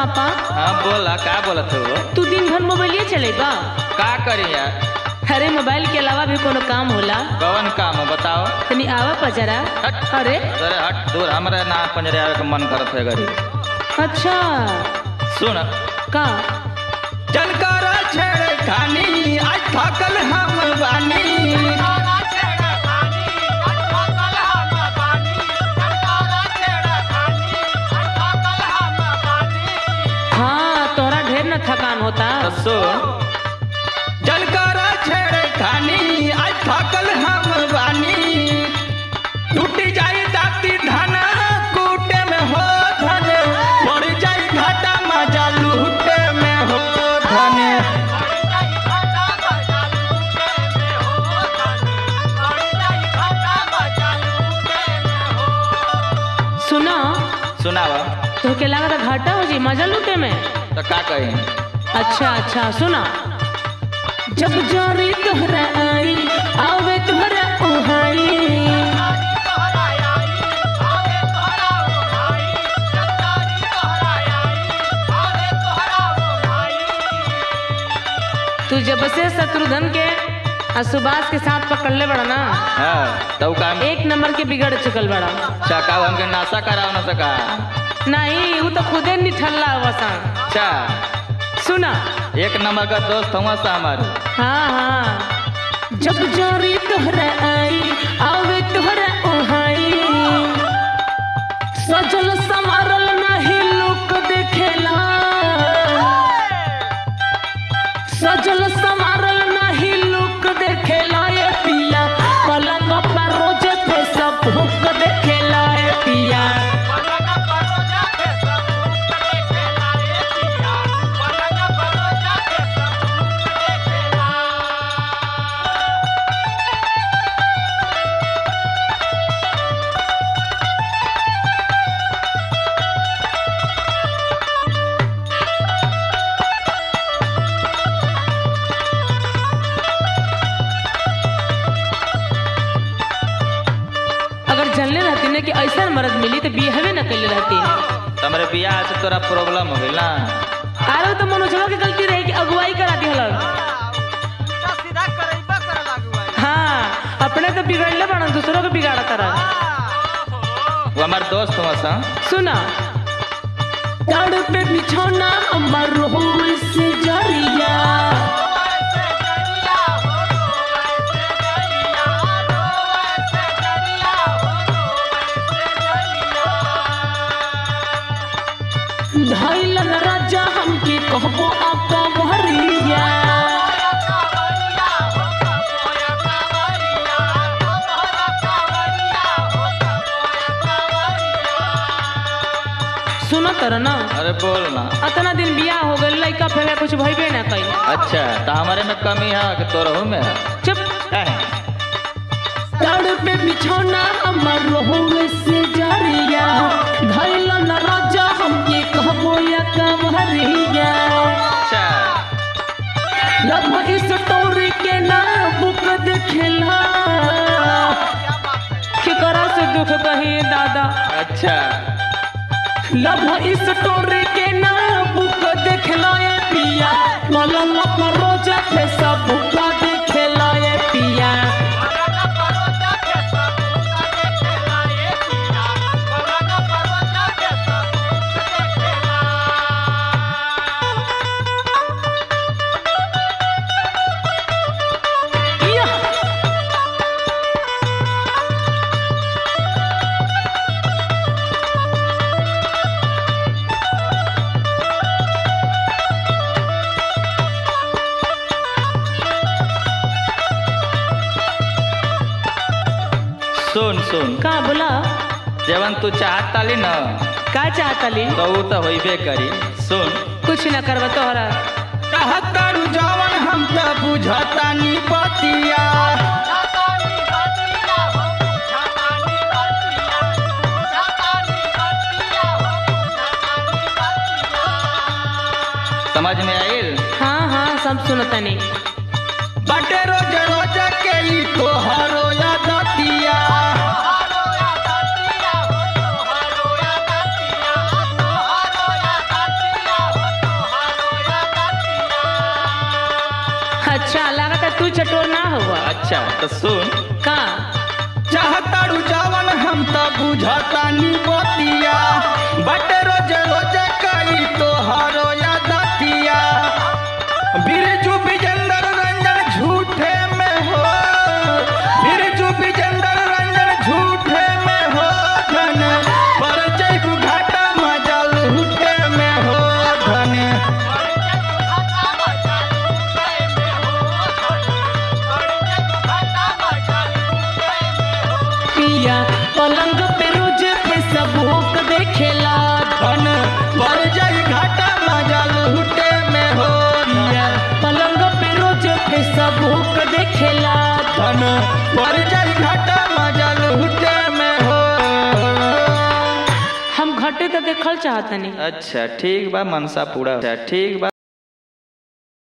पापा। हाँ बोला, का बोलत हो? तू दिन भर मोबाइल चलेगा? का करी यार? अरे मोबाइल के अलावा भी कोनो काम होला? कौन काम है बताओ? तनी आवा पजरा। अरे अरे हट दूर, हमारे ना पंजरे आवे के मन करत है गरी। अच्छा सुन का? चल कर छेड़ खानी, आज थकल हम बानी। हाँ तोहरा ढेर न थकान होता। तो सुन, चल कर छेड़ खानी, आज थकल हम बानी। टूटी जाई दाती धना, कूटे में हो धन। पड़ जाई घाटा, मजा लूटे में हो धन। सुना सुनावा तो के लगा था घाटा हो जी मजा लूटे में। तो का कही? अच्छा अच्छा सुना, जब जारी तोहरा आई आवे तोहरा ओहाई। तू जब से शत्रुघ्न के और सुभाष के साथ पकड़ ले बड़ा ना, हाँ तो काम एक नंबर के बिगड़ चुकल बड़ा। चका हमके नाशा कराओ ना सका। नहीं वो तो खुदे निठल्ला वसान। अच्छा सुना, एक नंबर का दोस्त हुआ सा हमारे। हाँ हाँ, जब जारी तोहरा आई आवे तोहरा ओहाई। सजल संवारल नहीं लोग देखेला, सजल संवारल नहीं लोग देखेला। ये पिया पलंग पर रोज पे सब भूख देखेला। ये पिया जनले रहती ने कि ऐसा मर्द मिली तो बिहवे न कर रहती। तुम्हारे बियाह से तोरा प्रॉब्लम हो गई ना? अरे तो मनोजवा की गलती रही कि अगुवाई करा दी हलन। हाँ अपने तो बिगड़ले बना, दूसरों को बिगाड़ा तरह। वो हमारे दोस्त हुआ सा। सुना, ताड़ पे बिछौना अमर रोहुल से जरिया। धैलन राजा हमके कहबो आपका भरिया। सुनो तर ना। अरे बोल ना। अतना दिन बियाह हो गए, लड़का फेंका कुछ भइबे ना कई। अच्छा तो हमारे में कमी है कि तोरहू में है? चुप। ताड़ पे बिछौना अमर रोहुल से जरिया। धैलन राजा हमके कहबो या कवरिया। अच्छा लव इस स्टोरी के ना बुक देखेला। केकरा से दुख कही दादा। अच्छा लव इस स्टोरी के ना बुक देखेला। ये पिया मलंग पर रोज पे सब बुक देखेला। ये पिया सुन सुन। का बोला? जवन तू चाहता ली ना, का चाहता ली? तो वो तो होइबे करी। सुन, कुछ न करवा तोहरा। कहतारू जवन हम तो बुझता नी बतिया। समझ में आइल? हाँ हाँ सब सुनतनी। बटे रोज रोज के ई तोहरो यादतिया। अच्छा लगा तू चटोर ना हुआ। अच्छा तो सुन, का चाहताड़ू जावन हम तो बुझतानी बतिया, बट रोज रोज कई तोहरो यादतिया। बिरजू विजेंद्र रंजन झूठे में हो, बिरजू विजेंद्र रंजन झूठे में हो धन, पर जैबू घाटा मजा लूटे में हो धन। पिया पलंग पे रोज फेसबुक देखेला धन, पर जई घाटा मजा लूटे में हो पिया पलंग पे रोज फेसबुक देखेला धन, पर जई घाटा मजा लूटे में हो। हम घटे तो देखल चाहतनी। अच्छा ठीक बा, मनसा पूरा। अच्छा ठीक बा।